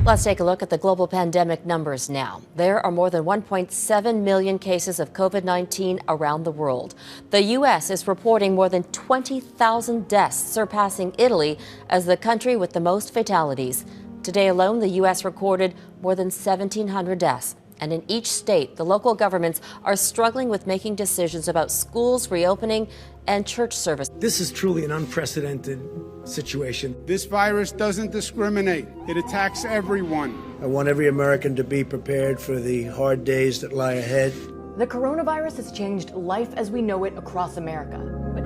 Let's take a look at the global pandemic numbers now. There are more than 1.7 million cases of COVID-19 around the world. The U.S. is reporting more than 20,000 deaths, surpassing Italy as the country with the most fatalities. Today alone, the U.S. recorded more than 1,700 deaths. And in each state, the local governments are struggling with making decisions about schools reopening and church service. This is truly an unprecedented situation. This virus doesn't discriminate. It attacks everyone. I want every American to be prepared for the hard days that lie ahead. The coronavirus has changed life as we know it across America. But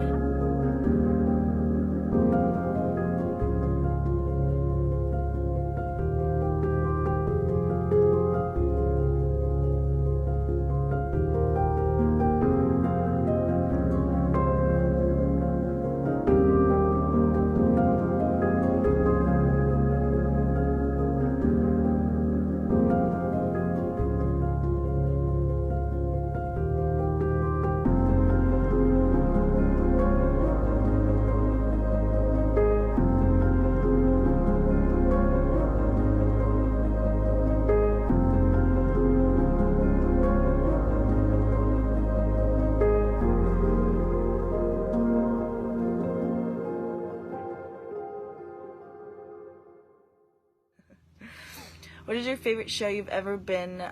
What is your favorite show you've ever been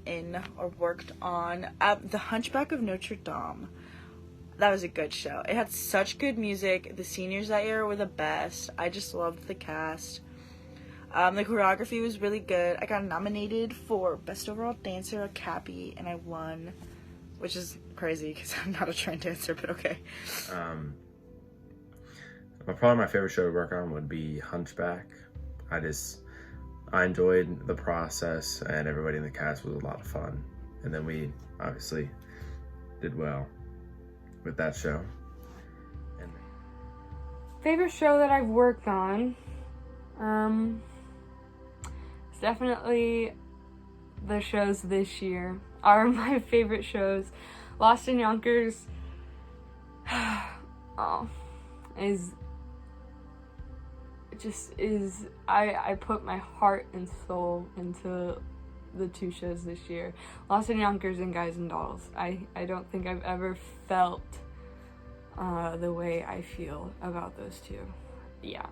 in or worked on? The Hunchback of Notre Dame. That was a good show. It had such good music. The seniors that year were the best. I just loved the cast. The choreography was really good. I got nominated for Best Overall Dancer at Cappy, and I won, which is crazy because I'm not a trained dancer, but okay. Probably my favorite show to work on would be Hunchback. I enjoyed the process, and everybody in the cast was a lot of fun. And then we obviously did well with that show. Favorite show that I've worked on? It's definitely the shows this year are my favorite shows. Lost in Yonkers I put my heart and soul into the two shows this year. Lost in Yonkers and Guys and Dolls. I don't think I've ever felt the way I feel about those two. Yeah.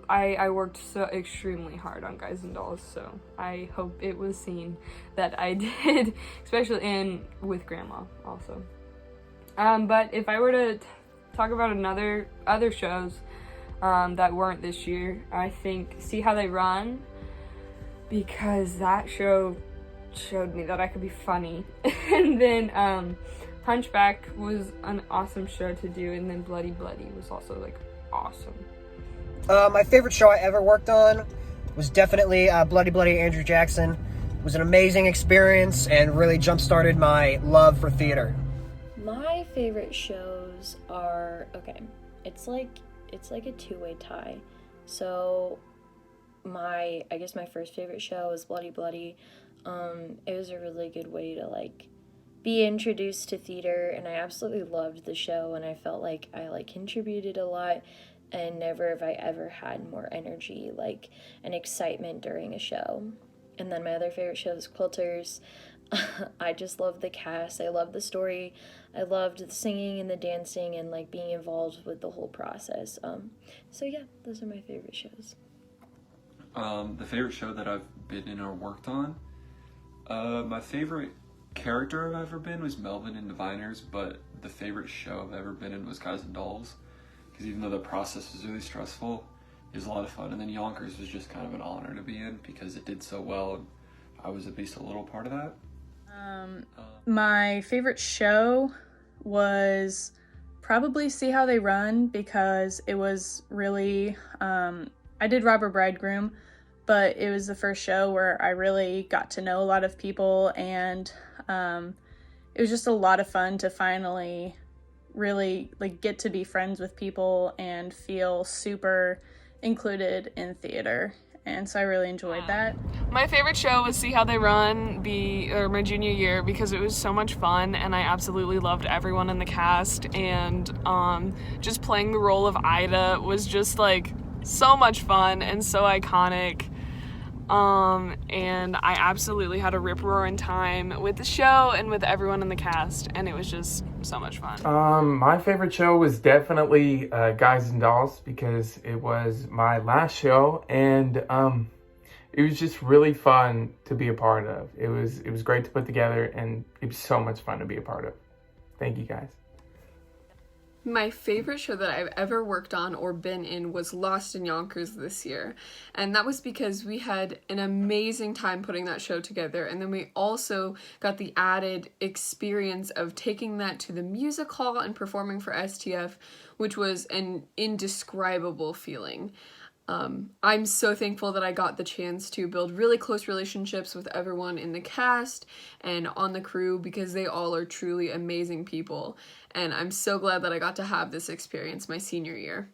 I worked so extremely hard on Guys and Dolls, so I hope it was seen that I did, especially with Grandma also. But if I were to talk about other shows that weren't this year, I think See How They Run, because that show showed me that I could be funny. And then Hunchback was an awesome show to do, and then Bloody Bloody was also awesome. My favorite show I ever worked on was definitely Bloody Bloody Andrew Jackson. It was an amazing experience and really jump-started my love for theater. My favorite shows are, it's like a two-way tie. So I guess my first favorite show was Bloody Bloody. It was a really good way to be introduced to theater, and I absolutely loved the show, and I felt like I contributed a lot, and never have I ever had more energy and excitement during a show. And then my other favorite show is Quilters. I just love the cast. I love the story. I loved the singing and the dancing and being involved with the whole process. So yeah, those are my favorite shows. The favorite show that I've been in or worked on, my favorite character I've ever been was Melvin in Diviners, but the favorite show I've ever been in was Guys and Dolls, because even though the process was really stressful, it was a lot of fun. And then Yonkers was just kind of an honor to be in because it did so well, and I was at least a little part of that. My favorite show was probably See How They Run, because it was really, I did Robber Bridegroom, but it was the first show where I really got to know a lot of people, and it was just a lot of fun to finally really get to be friends with people and feel super included in theater. And so I really enjoyed that. My favorite show was See How They Run, my junior year, because it was so much fun, and I absolutely loved everyone in the cast, and just playing the role of Ida was just so much fun and so iconic. And I absolutely had a rip-roaring time with the show and with everyone in the cast, and it was just so much fun. My favorite show was definitely Guys and Dolls, because it was my last show, and it was just really fun to be a part of. It was great to put together, and it was so much fun to be a part of. Thank you, guys. My favorite show that I've ever worked on or been in was Lost in Yonkers this year. And that was because we had an amazing time putting that show together. And then we also got the added experience of taking that to the music hall and performing for STF, which was an indescribable feeling. I'm so thankful that I got the chance to build really close relationships with everyone in the cast and on the crew, because they all are truly amazing people. And I'm so glad that I got to have this experience my senior year.